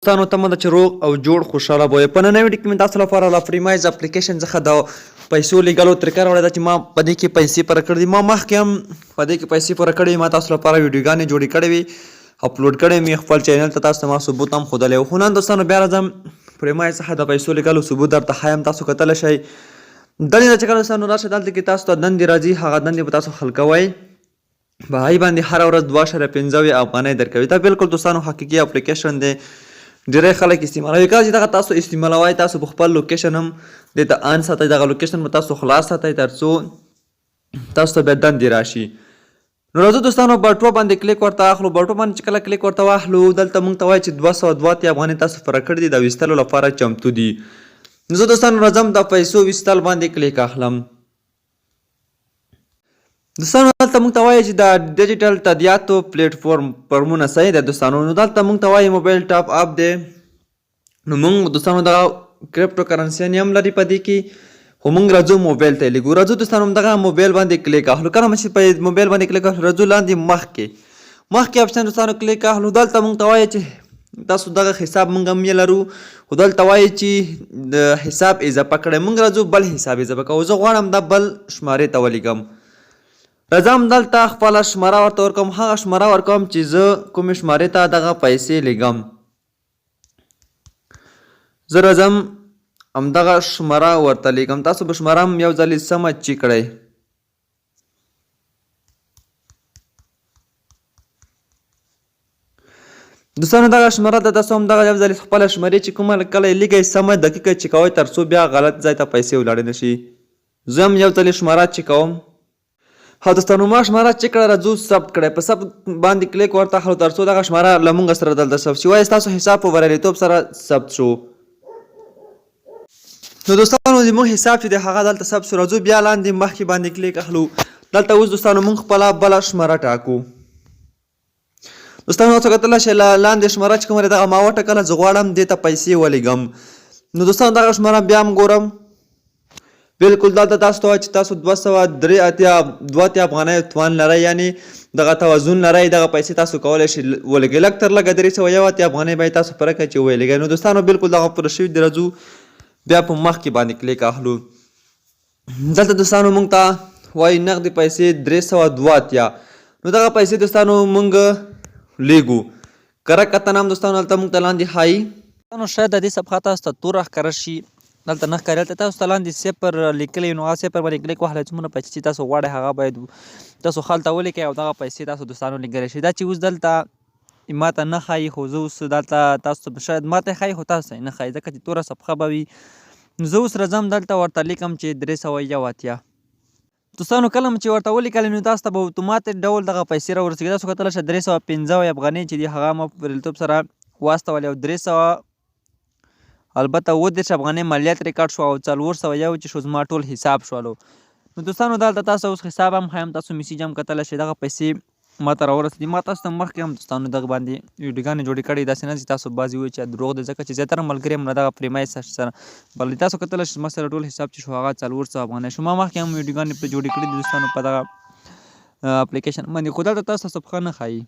دوستانو تمه ده چې روغ او جوړ خوشحاله به وي. په نننۍ ویډیو کې مې تاسو لپاره له فریمایز اپلیکیشن څخه د پیسو لیږلو طریقه راوړې ده چې ما په دې کې پیسې پوره کړې دي. ما مخکې هم په دې کې پیسې پوره کړې، ما تاسو لپاره ویډیوګانې جوړې کړې وي، اپلوډ کړې مې خپل چینل ته، تاسو ته ما ثبوت هم ښودلی و. خو نن دوستانو بیا راځم فریمایز څخه د پیسو لیږلو ثبوت درته ښایم، تاسو کتلی شئ. دندې ته چې کله دوستانو راشئ دلته کې تاسو ته دندې راځي، هغه دندې به تاسو حل کوئ. په هغې باندې هره ورځ 2.15 افغانۍ درکوي. دا بالکل دوستانو حقیقي اپلیکیشن دی، ډېری خلک استعمالوي. کله چې دغه تاسو استعمالوئ تاسو په خپل لوکیشن هم دې ته آن ساتئ، دغه لوکیشن به تاسو خلاص ساتئ تر څو تاسو ته بیا دندې راشي. نو راځو دوستانو بټوه باندې کلیک ورته اخلو. بټوه باندې چې کله کلیک ورته واخلو دلته موږ ته وایي چې 282 افغانۍ تاسو پوره کړي دي، د ویستلو لپاره چمتو دي. نو زه دوستانو راځم د پیسو ویستل باندې کلیک اخلم. دوستانو دلته موږ ته وایي چې د ډیجیټل تادیاتو پلیټفارمونه صحیح دی دوستانو. نو دلته موږ ته وایي موبایل ټاپ اپ دی. نو موږ دوستانو دغه کرپټو کرنسیانې هم لري په دې کې، خو موږ راځو موبایل ته یې لږو. راځو دوستانو دغه موبایل باندې کلیک اخلو. کله چې په موبایل باندې کلیک اخلو راځو لاندې مخکې اپشن دوستانو کلیک اخلو. دلته موږ ته وایي چې تاسو دغه حساب موږ هم یې لرو، خو دلته وایي چې د حساب اضافه کړی. موږ راځو بل حساب اضافه کوو. زه غواړم دا بل شمارې ته ولیږم. راځم دلته خپله شماره ورته ورکوم، هغه شماره ورکوم چې زه کومې شمارې ته دغه پیسې لیږم. زه راځم همدغه شماره ورته لیږم. تاسو به شماره هم یو ځلې سمه چیک کړئ. دوستانو دغه شماره ده، تاسو هم دغه یو ځلې خپله شمارې چې کومه کله یې لیږئ سمه دقیقه چیکوئ تر څو بیا غلط ځای ته پیسې ولاړې نه شي. زه هم یو ځلې شماره چیکوم. ها دوستانو ما شماره چیک کړه، راځو ثبت کړئ. په ثبت باندې کلیک ورته اخلو تر څو دغه شماره له موږ سره دلته ثبت شي. وایي ستاسو حساب په بریالیتوب سره ثبت شو. نو دوستانو زموږ حساب چې دی هغه دلته ثبت شو. راځو بیا لاندې مخکې باندې کلیک اخلو. دلته اوس دوستانو موږ خپله بله شماره ټاکو. دوستانو تاسو کتلی شئ لاندې شماره چې کومه دغه ما وټاکله، زه غواړم دې ته پیسې ولیږم. نو دوستانو دغه شماره بیا هم ګورم، بالکل دلته تاسو ته وایي چې تاسو 283 افغانۍ توان لرئ، یعنې دغه توازن لرئ. دغه پیسې تاسو کولی شئ ولګئ. لږ تر لږه 381 افغانۍ به یې تاسو پوره کړئ چې ویې لګئ. نو دوستانو بالکل دغه پوره شوي دي. راځو بیا په مخکې باندې کلیک اخلو. دلته دوستانو موږ ته وایي نغدې پیسې 382. نو دغه پیسې دوستانو موږ لیږو. کره کتنه هم دوستانو دلته موږ ته لاندې ښایي. دوستانو شاید د دې صفحه تاسو ته توره ښکاره شي، دلته نه ښکاري. دلته تاسو ته لاندې 0 لیکلی، نو هغه 0 باندې کلیک واخلئ. څومره پیسې چې تاسو غواړئ هغه باید تاسو هلته ولیکئ او دغه پیسې تاسو دوستانو لیږلی شئ. دا چې اوس دلته ما ته نه ښایي، خو زه اوس دلته تاسو ته شاید ما ته یې ښایي خو تاسو ته یې نه ښایي ځکه چې توره صفحه به وي. زه اوس راځم دلته ورته لیکم چې 381. دوستانو کله چې ورته ولیکلې نو تاسو ته به اتوماتیک ډول دغه پیسې راورسېږي. تاسو کتلی شئ 315 افغانۍ چې دي هغه ما په بریالیتوب سره واستولې او 300 البته 30 افغانۍ مالیات ریکارډ شو او 401 چې شو زما ټول حساب شولو. نو دوستانو دلته تاسو اوس حساب هم ښایم، تاسو میسیج هم کتلی شئ. دغه پیسې ما ته راورسېدي. ما تاسو ته مخکې هم دوستانو دغه باندې ویډیوګانې جوړې کړې، داسې نه چې تاسو بعضې وایي چې دروغ دی ځکه چې زیاتره ملګري هم له دغه فریمایز سره بلکې تاسو کتلی شئ زما سره ټول حساب چې شو هغه 400 افغانۍ شو. ما مخکې هم ویډیوګانې پرې جوړې کړې دي دوستانو په دغه اپلیکیشن باندې، خو دلته تاسو ته صفحه نه ښایي.